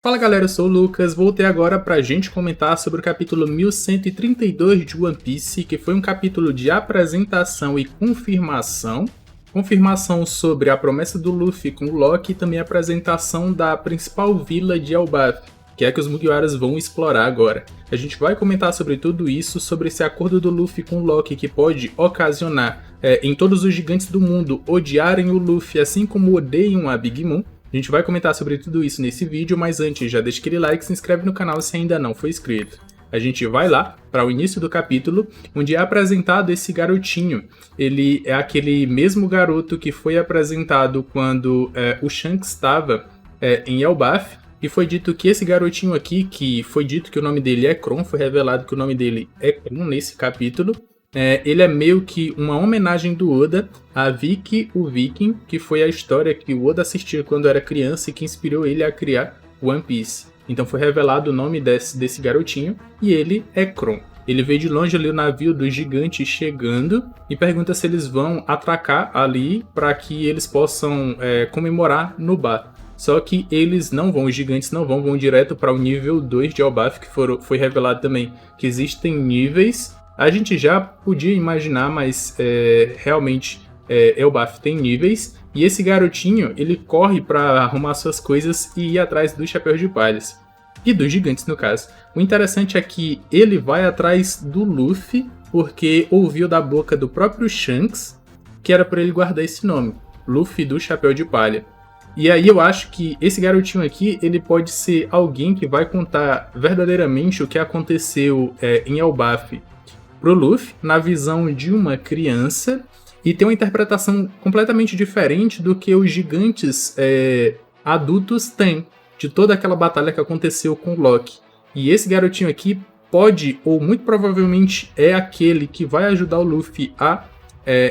Fala galera, eu sou o Lucas, voltei agora pra gente comentar sobre o capítulo 1132 de One Piece, que foi um capítulo de apresentação e confirmação. Confirmação sobre a promessa do Luffy com o Loki e também a apresentação da principal vila de Elbaf, que é que os Mugiwaras vão explorar agora. A gente vai comentar sobre tudo isso, sobre esse acordo do Luffy com o Loki que pode ocasionar em todos os gigantes do mundo odiarem o Luffy assim como odeiam a Big Mom. A gente vai comentar sobre tudo isso nesse vídeo, mas antes já deixa aquele like e se inscreve no canal se ainda não for inscrito. A gente vai lá para o início do capítulo, onde é apresentado esse garotinho. Ele é aquele mesmo garoto que foi apresentado quando o Shanks estava em Elbaf, e foi dito que esse garotinho aqui, que foi dito que o nome dele é Kron, foi revelado que o nome dele é Kron nesse capítulo. Ele é meio que uma homenagem do Oda a Vicky o Viking, que foi a história que o Oda assistiu quando era criança e que inspirou ele a criar One Piece. Então foi revelado o nome desse garotinho e ele é Kron. Ele vê de longe ali o navio dos gigantes chegando e pergunta se eles vão atracar ali para que eles possam comemorar no bar. Só que eles não vão, os gigantes não vão direto para o nível 2 de Elbaf, que foi revelado também que existem níveis. A gente já podia imaginar, mas realmente Elbaf tem níveis. E esse garotinho, ele corre para arrumar suas coisas e ir atrás dos chapéus de palhas. E dos gigantes, no caso. O interessante é que ele vai atrás do Luffy, porque ouviu da boca do próprio Shanks que era para ele guardar esse nome. Luffy do Chapéu de Palha. E aí eu acho que esse garotinho aqui, ele pode ser alguém que vai contar verdadeiramente o que aconteceu em Elbaf pro Luffy, na visão de uma criança, e tem uma interpretação completamente diferente do que os gigantes adultos têm, de toda aquela batalha que aconteceu com o Loki. E esse garotinho aqui pode, ou muito provavelmente é aquele que vai ajudar o Luffy a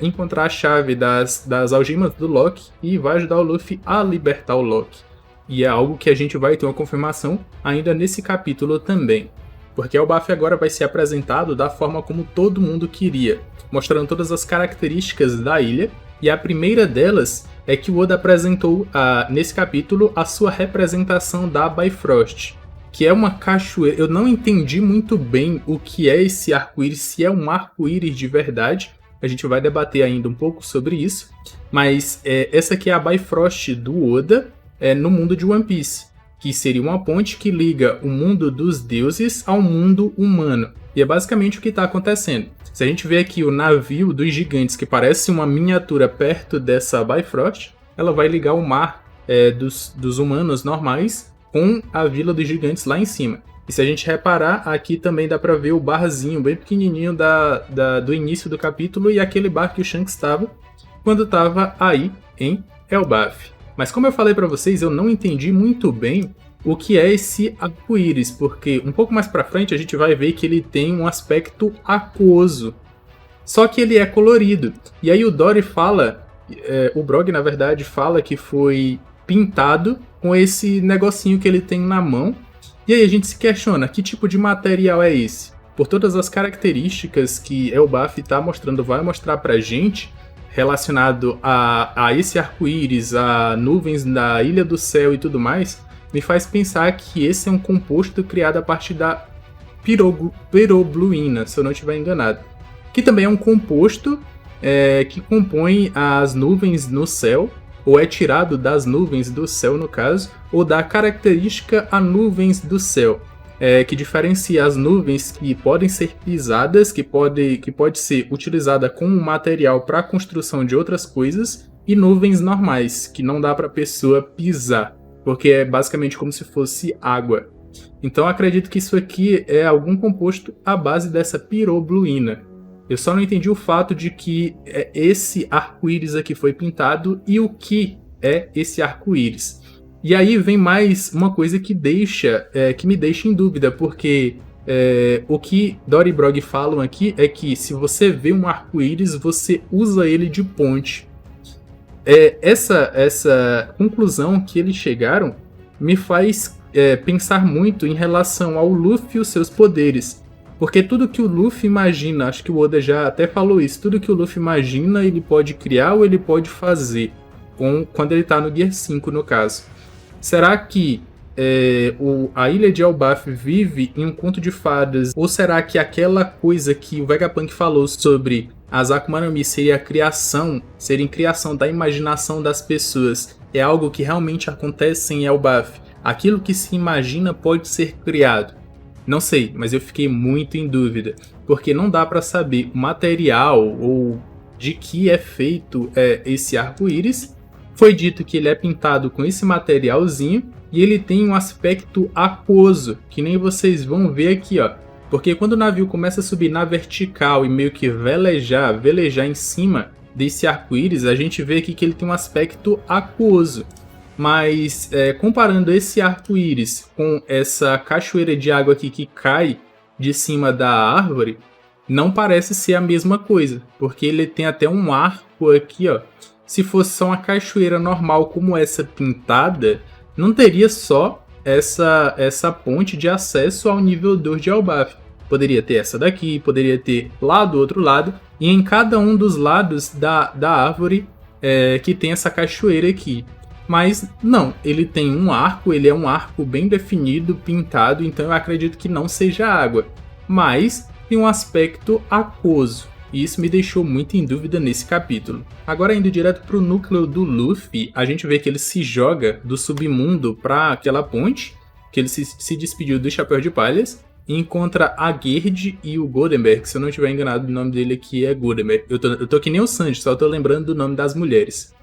encontrar a chave das algemas do Loki e vai ajudar o Luffy a libertar o Loki. E é algo que a gente vai ter uma confirmação ainda nesse capítulo também. Porque Elbaf agora vai ser apresentado da forma como todo mundo queria, mostrando todas as características da ilha, e a primeira delas é que o Oda apresentou nesse capítulo a sua representação da Bifrost, que é uma cachoeira. Eu não entendi muito bem o que é esse arco-íris, se é um arco-íris de verdade, a gente vai debater ainda um pouco sobre isso, mas essa aqui é a Bifrost do Oda no mundo de One Piece, que seria uma ponte que liga o mundo dos deuses ao mundo humano. E é basicamente o que está acontecendo. Se a gente vê aqui o navio dos gigantes, que parece uma miniatura perto dessa Bifrost, ela vai ligar o mar dos humanos normais com a vila dos gigantes lá em cima. E se a gente reparar, aqui também dá para ver o barzinho bem pequenininho do início do capítulo e aquele bar que o Shanks estava quando estava aí em Elbaf. Mas como eu falei pra vocês, eu não entendi muito bem o que é esse arco-íris, porque um pouco mais pra frente a gente vai ver que ele tem um aspecto aquoso. Só que ele é colorido. E aí o Dory fala, o Brog na verdade fala que foi pintado com esse negocinho que ele tem na mão. E aí a gente se questiona, que tipo de material é esse? Por todas as características que Elbaf tá mostrando, vai mostrar pra gente, relacionado a esse arco-íris, a nuvens da Ilha do Céu e tudo mais, me faz pensar que esse é um composto criado a partir da pirobluina, se eu não estiver enganado. Que também é um composto que compõe as nuvens no céu, ou é tirado das nuvens do céu no caso, ou dá característica a nuvens do céu. Que diferencia as nuvens que podem ser pisadas, que pode ser utilizada como material para a construção de outras coisas, e nuvens normais, que não dá para a pessoa pisar, porque é basicamente como se fosse água. Então acredito que isso aqui é algum composto à base dessa pirobluina. Eu só não entendi o fato de que esse arco-íris aqui foi pintado e o que é esse arco-íris. E aí vem mais uma coisa que me deixa em dúvida, porque o que Dory e Brog falam aqui é que se você vê um arco-íris, você usa ele de ponte. Essa conclusão que eles chegaram me faz pensar muito em relação ao Luffy e os seus poderes. Porque tudo que o Luffy imagina, acho que o Oda já até falou isso, tudo que o Luffy imagina ele pode criar ou ele pode fazer, quando ele tá no Gear 5 no caso. Será que a ilha de Elbaf vive em um conto de fadas? Ou será que aquela coisa que o Vegapunk falou sobre as Akuma no Mi seria criação da imaginação das pessoas? É algo que realmente acontece em Elbaf? Aquilo que se imagina pode ser criado? Não sei, mas eu fiquei muito em dúvida, porque não dá pra saber o material ou de que é feito esse arco-íris. Foi dito que ele é pintado com esse materialzinho e ele tem um aspecto aquoso, que nem vocês vão ver aqui, ó. Porque quando o navio começa a subir na vertical e meio que velejar em cima desse arco-íris, a gente vê aqui que ele tem um aspecto aquoso. Mas comparando esse arco-íris com essa cachoeira de água aqui que cai de cima da árvore, não parece ser a mesma coisa, porque ele tem até um arco aqui, ó. Se fosse só uma cachoeira normal como essa pintada, não teria só essa ponte de acesso ao nível 2 de Elbaf. Poderia ter essa daqui, poderia ter lá do outro lado, e em cada um dos lados da árvore que tem essa cachoeira aqui. Mas não, ele tem um arco, ele é um arco bem definido, pintado, então eu acredito que não seja água. Mas tem um aspecto aquoso, e isso me deixou muito em dúvida nesse capítulo. Agora, indo direto pro núcleo do Luffy, a gente vê que ele se joga do submundo pra aquela ponte, que ele se despediu do Chapéu de Palhas, e encontra a Gerd e o Goldenberg. Se eu não estiver enganado, o nome dele aqui é Goldenberg. Eu tô que nem o Sanji, só tô lembrando do nome das mulheres.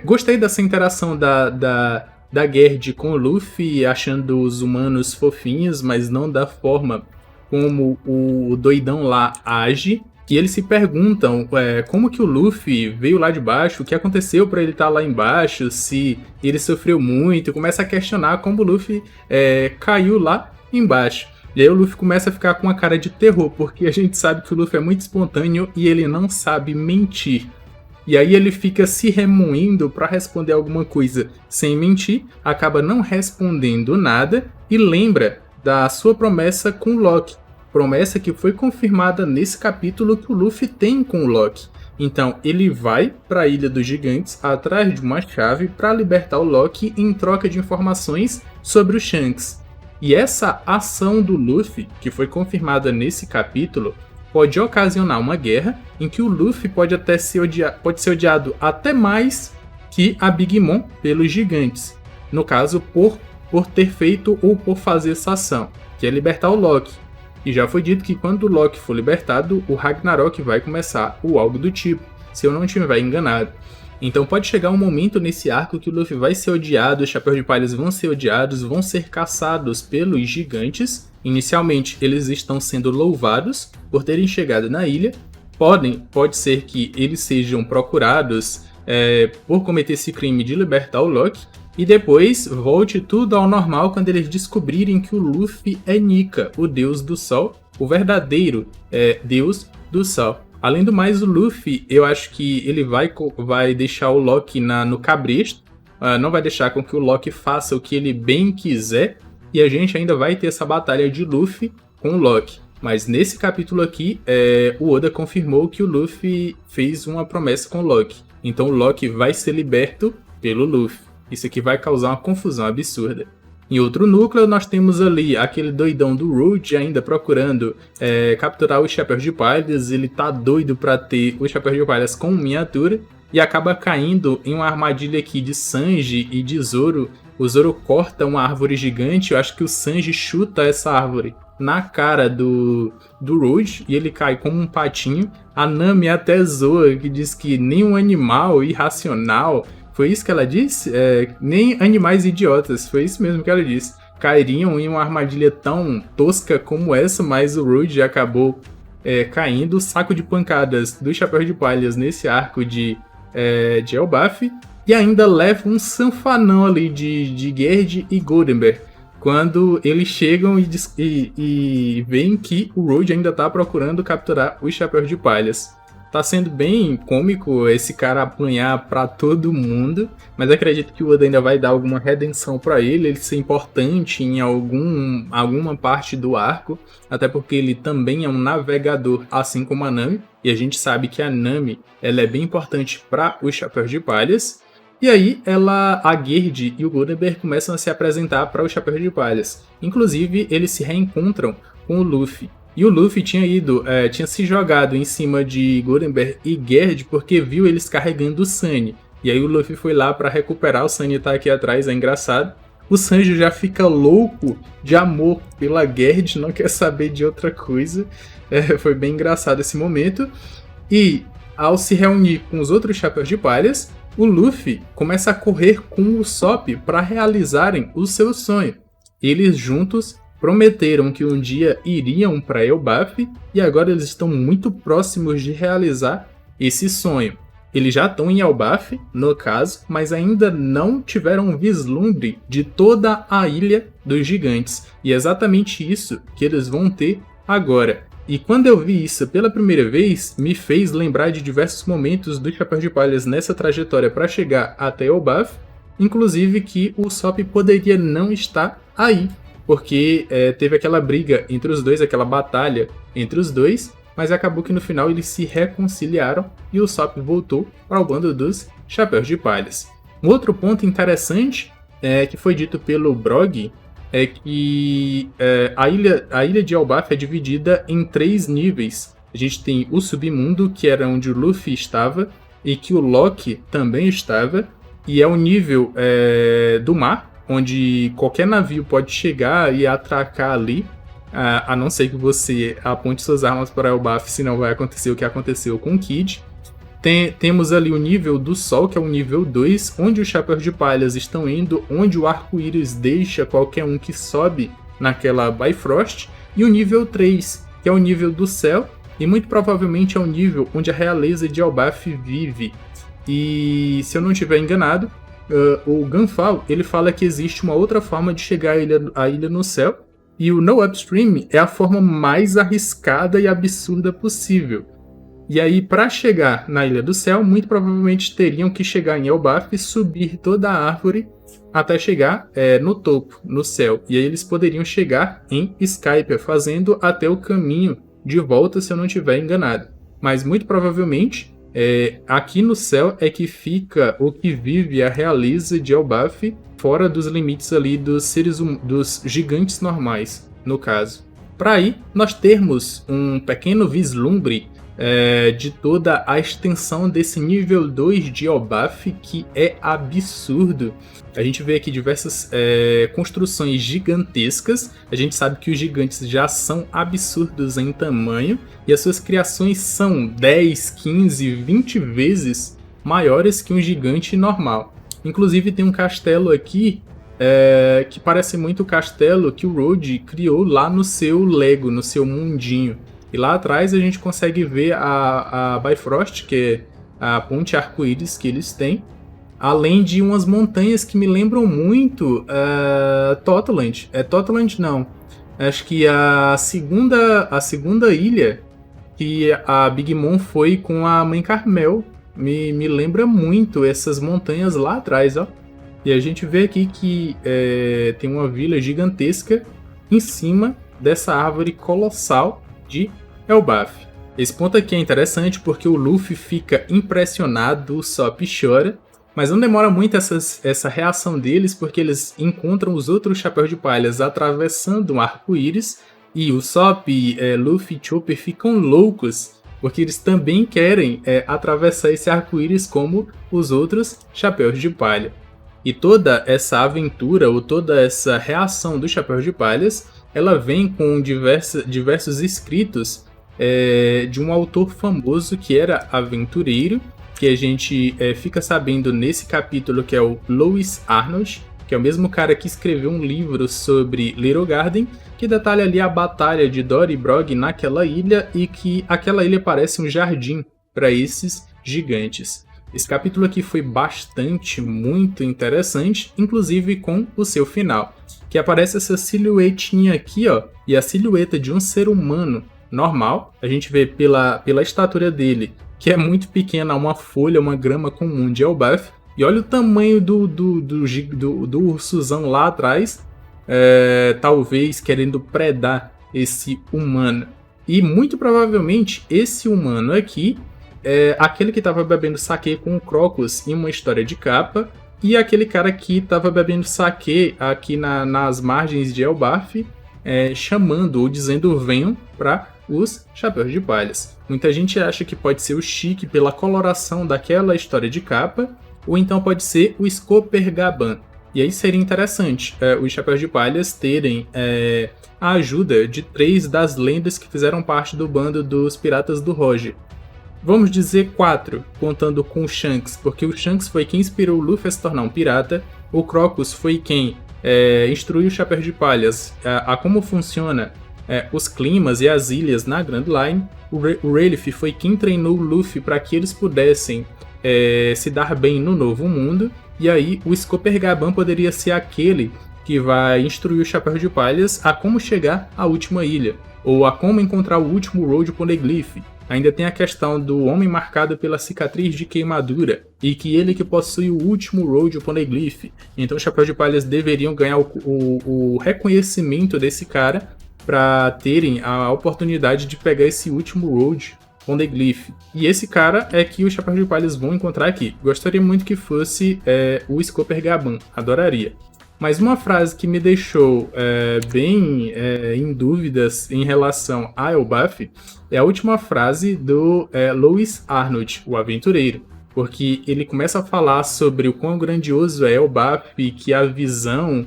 Gostei dessa interação da Gerd com o Luffy, achando os humanos fofinhos, mas não da forma como o doidão lá age. E eles se perguntam como que o Luffy veio lá de baixo, o que aconteceu para ele estar lá embaixo, se ele sofreu muito, começa a questionar como o Luffy caiu lá embaixo. E aí o Luffy começa a ficar com uma cara de terror, porque a gente sabe que o Luffy é muito espontâneo e ele não sabe mentir. E aí ele fica se remoendo para responder alguma coisa sem mentir, acaba não respondendo nada e lembra da sua promessa com o Loki. Promessa que foi confirmada nesse capítulo que o Luffy tem com o Loki. Então ele vai para a Ilha dos Gigantes atrás de uma chave para libertar o Loki em troca de informações sobre o Shanks. E essa ação do Luffy, que foi confirmada nesse capítulo, pode ocasionar uma guerra em que o Luffy pode ser odiado até mais que a Big Mom pelos gigantes. No caso, por ter feito ou por fazer essa ação, que é libertar o Loki. E já foi dito que quando o Loki for libertado, o Ragnarok vai começar, ou algo do tipo, se eu não estiver enganado. Então pode chegar um momento nesse arco que o Luffy vai ser odiado, os Chapéus de Palhas vão ser odiados, vão ser caçados pelos gigantes. Inicialmente eles estão sendo louvados por terem chegado na ilha. Pode ser que eles sejam procurados por cometer esse crime de libertar o Loki. E depois volte tudo ao normal quando eles descobrirem que o Luffy é Nika, o deus do sol, o verdadeiro deus do sol. Além do mais, o Luffy, eu acho que ele vai deixar o Loki no cabresto, não vai deixar com que o Loki faça o que ele bem quiser, e a gente ainda vai ter essa batalha de Luffy com o Loki. Mas nesse capítulo aqui, o Oda confirmou que o Luffy fez uma promessa com o Loki. Então o Loki vai ser liberto pelo Luffy. Isso aqui vai causar uma confusão absurda. Em outro núcleo, nós temos ali aquele doidão do Road ainda procurando capturar os Chapéus de Palhas. Ele tá doido pra ter os Chapéus de Palhas com miniatura e acaba caindo em uma armadilha aqui de Sanji e de Zoro. O Zoro corta uma árvore gigante, eu acho que o Sanji chuta essa árvore na cara do Road e ele cai como um patinho. A Nami até zoa, que diz que nenhum animal irracional... Foi isso que ela disse? Nem animais idiotas, foi isso mesmo que ela disse. Cairiam em uma armadilha tão tosca como essa, mas o Road acabou caindo. O saco de pancadas dos Chapéus de Palhas nesse arco de Elbaf. E ainda leva um sanfanão ali de Gerd e Goldenberg. Quando eles chegam e veem que o Road ainda está procurando capturar os Chapéus de Palhas. Tá sendo bem cômico esse cara apanhar pra todo mundo, mas acredito que o Oda ainda vai dar alguma redenção pra ele ser importante em alguma parte do arco, até porque ele também é um navegador, assim como a Nami, e a gente sabe que a Nami ela é bem importante para os Chapéus de Palhas. E aí, a Gerd e o Goldenberg começam a se apresentar para os Chapéus de Palhas. Inclusive, eles se reencontram com o Luffy. E o Luffy tinha se jogado em cima de Goldenberg e Gerd porque viu eles carregando o Sunny. E aí o Luffy foi lá para recuperar, o Sunny tá aqui atrás, é engraçado. O Sanji já fica louco de amor pela Gerd, não quer saber de outra coisa. Foi bem engraçado esse momento. E ao se reunir com os outros Chapéus de Palhas, o Luffy começa a correr com o Usopp para realizarem o seu sonho. Eles juntos prometeram que um dia iriam para Elbaf e agora eles estão muito próximos de realizar esse sonho. Eles já estão em Elbaf, no caso, mas ainda não tiveram um vislumbre de toda a Ilha dos Gigantes. E é exatamente isso que eles vão ter agora. E quando eu vi isso pela primeira vez, me fez lembrar de diversos momentos dos Chapéus de Palhas nessa trajetória para chegar até Elbaf, inclusive que o Usopp poderia não estar aí, porque teve aquela briga entre os dois, aquela batalha entre os dois, mas acabou que no final eles se reconciliaram e o Usopp voltou para o bando dos Chapéus de Palhas. Um outro ponto interessante que foi dito pelo Brog é que a ilha de Elbaf é dividida em 3 níveis. A gente tem o submundo, que era onde o Luffy estava, e que o Loki também estava, e é o nível do mar, onde qualquer navio pode chegar e atracar ali, a não ser que você aponte suas armas para Elbaf, senão vai acontecer o que aconteceu com o Kid. Temos ali o nível do Sol, que é o nível 2, onde os Chapéus de Palhas estão indo, onde o arco-íris deixa qualquer um que sobe naquela Bifrost, e o nível 3, que é o nível do Céu, e muito provavelmente é o nível onde a realeza de Elbaf vive. E se eu não estiver enganado, o Gunfall, ele fala que existe uma outra forma de chegar à ilha no céu, e o No Upstream é a forma mais arriscada e absurda possível. E aí, para chegar na Ilha do Céu, muito provavelmente teriam que chegar em Elbaf e subir toda a árvore até chegar no topo, no céu. E aí eles poderiam chegar em Skypiea, fazendo até o caminho de volta, se eu não estiver enganado. Mas muito provavelmente, aqui no céu é que fica o que vive a realeza de Elbaf, fora dos limites ali dos dos gigantes normais, no caso. Para aí, nós termos um pequeno vislumbre de toda a extensão desse nível 2 de Elbaf, que é absurdo. A gente vê aqui diversas construções gigantescas. A gente sabe que os gigantes já são absurdos em tamanho, e as suas criações são 10, 15, 20 vezes maiores que um gigante normal. Inclusive tem um castelo aqui que parece muito o castelo que o Road criou lá no seu Lego, no seu mundinho. E lá atrás a gente consegue ver a Bifrost, que é a ponte arco-íris que eles têm, além de umas montanhas que me lembram muito Totaland. Totaland não. Acho que a segunda ilha que a Big Mom foi com a Mãe Carmel me lembra muito essas montanhas lá atrás, ó. E a gente vê aqui que tem uma vila gigantesca em cima dessa árvore colossal de Elbaf. Esse ponto aqui é interessante porque o Luffy fica impressionado, o Usopp chora, mas não demora muito essa reação deles, porque eles encontram os outros Chapéus de Palhas atravessando um arco-íris, e o Usopp, Luffy e Chopper ficam loucos, porque eles também querem atravessar esse arco-íris como os outros Chapéus de Palha. E toda essa aventura, ou toda essa reação dos Chapéus de Palhas, ela vem com diversos escritos de um autor famoso que era aventureiro, que a gente fica sabendo nesse capítulo, que é o Lewis Arnold, que é o mesmo cara que escreveu um livro sobre Little Garden, que detalha ali a batalha de Dory e Brog naquela ilha, e que aquela ilha parece um jardim para esses gigantes. Esse capítulo aqui foi muito interessante, inclusive com o seu final, que aparece essa silhuetinha aqui, ó, e a silhueta de um ser humano normal. A gente vê pela estatura dele, que é muito pequena, uma folha, uma grama comum de Elbaf, e olha o tamanho do ursozão lá atrás, talvez querendo predar esse humano. E muito provavelmente esse humano aqui aquele que tava bebendo saque com o Crocus em uma história de capa, e aquele cara que tava bebendo saque aqui nas margens de Elbaf, chamando ou dizendo venham para os Chapéus de Palhas. Muita gente acha que pode ser o Chique pela coloração daquela história de capa, ou então pode ser o Skopergaban. E aí seria interessante os Chapéus de Palhas terem a ajuda de 3 das lendas que fizeram parte do bando dos Piratas do Roger. Vamos dizer 4, contando com o Shanks, porque o Shanks foi quem inspirou o Luffy a se tornar um pirata, o Crocus foi quem instruiu os Chapéus de Palhas a como funciona os climas e as ilhas na Grand Line, o Ralph foi quem treinou o Luffy para que eles pudessem se dar bem no Novo Mundo, e aí o Skopergaban poderia ser aquele que vai instruir os Chapéus de Palhas a como chegar à última ilha, ou a como encontrar o último Road Poneglyph. Ainda tem a questão do homem marcado pela cicatriz de queimadura, e que ele que possui o último Road Poneglyph. Então os Chapéus de Palhas deveriam ganhar o reconhecimento desse cara para terem a oportunidade de pegar esse último Road Poneglyph. E esse cara é que os Chapéus de Palhas vão encontrar aqui. Gostaria muito que fosse o Skopergaban, adoraria. Mas uma frase que me deixou bem em dúvidas em relação a Elbaf é a última frase do Louis Arnold, o aventureiro. Porque ele começa a falar sobre o quão grandioso é Elbaf e que a visão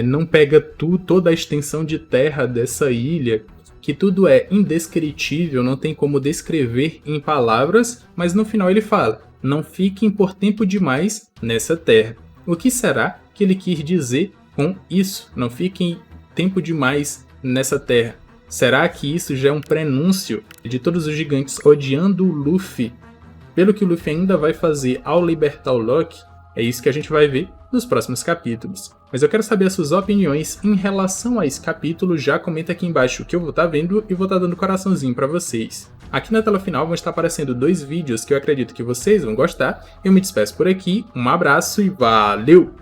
não pega toda a extensão de terra dessa ilha, que tudo é indescritível, não tem como descrever em palavras, mas no final ele fala: não fiquem por tempo demais nessa terra. O que será que ele quis dizer com isso? Não fiquem tempo demais nessa terra. Será que isso já é um prenúncio de todos os gigantes odiando o Luffy pelo que o Luffy ainda vai fazer ao libertar o Lock? É isso que a gente vai ver nos próximos capítulos. Mas eu quero saber as suas opiniões em relação a esse capítulo. Já comenta aqui embaixo o que eu vou estar vendo e vou estar dando coraçãozinho para vocês. Aqui na tela final vão estar aparecendo 2 vídeos que eu acredito que vocês vão gostar. Eu me despeço por aqui, um abraço e valeu!